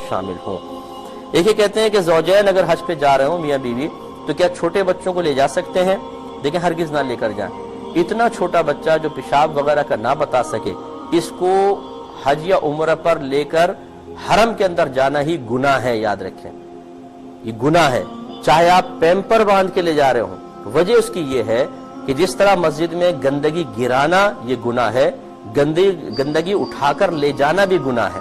شامل ہوں۔ ایک کہتے ہیں کہ زوجین اگر حج پہ جا رہے ہوں میاں بیوی تو کیا چھوٹے بچوں کو لے جا سکتے ہیں؟ دیکھیں ہرگز نہ لے کر جائیں۔ اتنا چھوٹا بچہ جو پیشاب وغیرہ کا نہ بتا سکے، اس کو حج یا عمرہ پر لے کر حرم کے اندر جانا ہی گناہ ہے، یاد رکھیں یہ گناہ ہے، چاہے آپ پیمپر باندھ کے لے جا رہے ہوں۔ وجہ اس کی یہ ہے کہ جس طرح مسجد میں گندگی گرانا یہ گناہ ہے، گندگی اٹھا کر لے جانا بھی گناہ ہے۔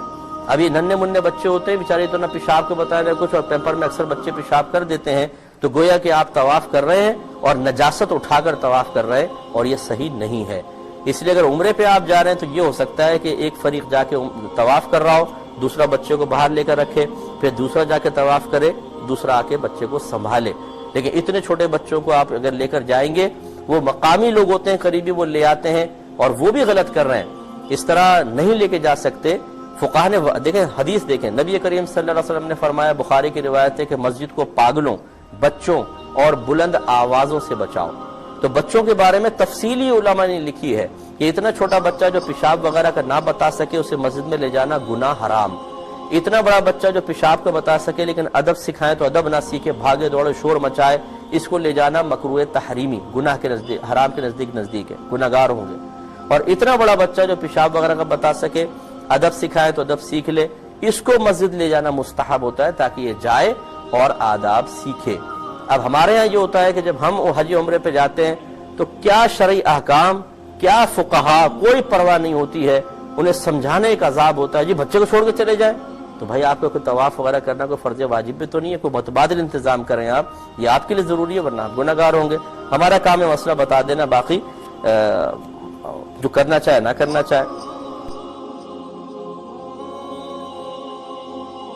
ابھی ننھے منھے بچے ہوتے ہیں بیچارے تو نہ پیشاب کو بتایا نہ کچھ، اور پیمپر میں اکثر بچے پیشاب کر دیتے ہیں، تو گویا کہ آپ طواف کر رہے ہیں اور نجاست اٹھا کر طواف کر رہے ہیں، اور یہ صحیح نہیں ہے۔ اس لیے اگر عمرے پہ آپ جا رہے ہیں تو یہ ہو سکتا ہے کہ ایک فریق جا کے طواف کر رہا ہو، دوسرا بچے کو باہر لے کر رکھے، پھر دوسرا جا کے طواف کرے، دوسرا آ کے بچے کو سنبھالے۔ لیکن اتنے چھوٹے بچوں کو آپ اگر لے کر جائیں گے، وہ مقامی لوگ ہوتے ہیں قریبی، وہ لے آتے ہیں اور وہ بھی غلط کر رہے ہیں، اس طرح نہیں لے کے جا سکتے۔ فقہاء نے دیکھیں حدیث دیکھیں، نبی کریم صلی اللہ علیہ وسلم نے فرمایا، بخاری کی روایت ہے کہ مسجد کو پاگلوں، بچوں اور بلند آوازوں سے بچاؤ۔ تو بچوں کے بارے میں تفصیلی علماء نے لکھی ہے کہ اتنا چھوٹا بچہ جو پیشاب وغیرہ کا نہ بتا سکے اسے مسجد میں لے جانا گناہ حرام۔ اتنا بڑا بچہ جو پیشاب کا بتا سکے لیکن ادب سکھائے تو ادب نہ سیکھے، بھاگے دوڑے شور مچائے، اس کو لے جانا مکروہ تحریمی، گناہ کے نزدیک، حرام کے نزدیک ہے، گناہ گار ہوں گے۔ اور اتنا بڑا بچہ جو پیشاب وغیرہ کا بتا سکے، ادب سکھائے تو ادب سیکھ لے، اس کو مسجد لے جانا مستحب ہوتا ہے تاکہ یہ جائے اور آداب سیکھے۔ اب ہمارے ہاں یہ ہوتا ہے کہ جب ہم حج عمرے پہ جاتے ہیں تو کیا شرعی احکام، کیا فقہا، کوئی پرواہ نہیں ہوتی ہے، انہیں سمجھانے کا عذاب ہوتا ہے، جی بچے کو چھوڑ کے چلے جائیں۔ تو بھائی آپ کو کوئی طواف وغیرہ کرنا کوئی فرض واجب بھی تو نہیں ہے، کوئی متبادل انتظام کریں آپ، یہ آپ کے لیے ضروری ہے، ورنہ آپ گناہ گار ہوں گے۔ ہمارا کام ہے مسئلہ بتا دینا، باقی جو کرنا چاہے نہ کرنا چاہے۔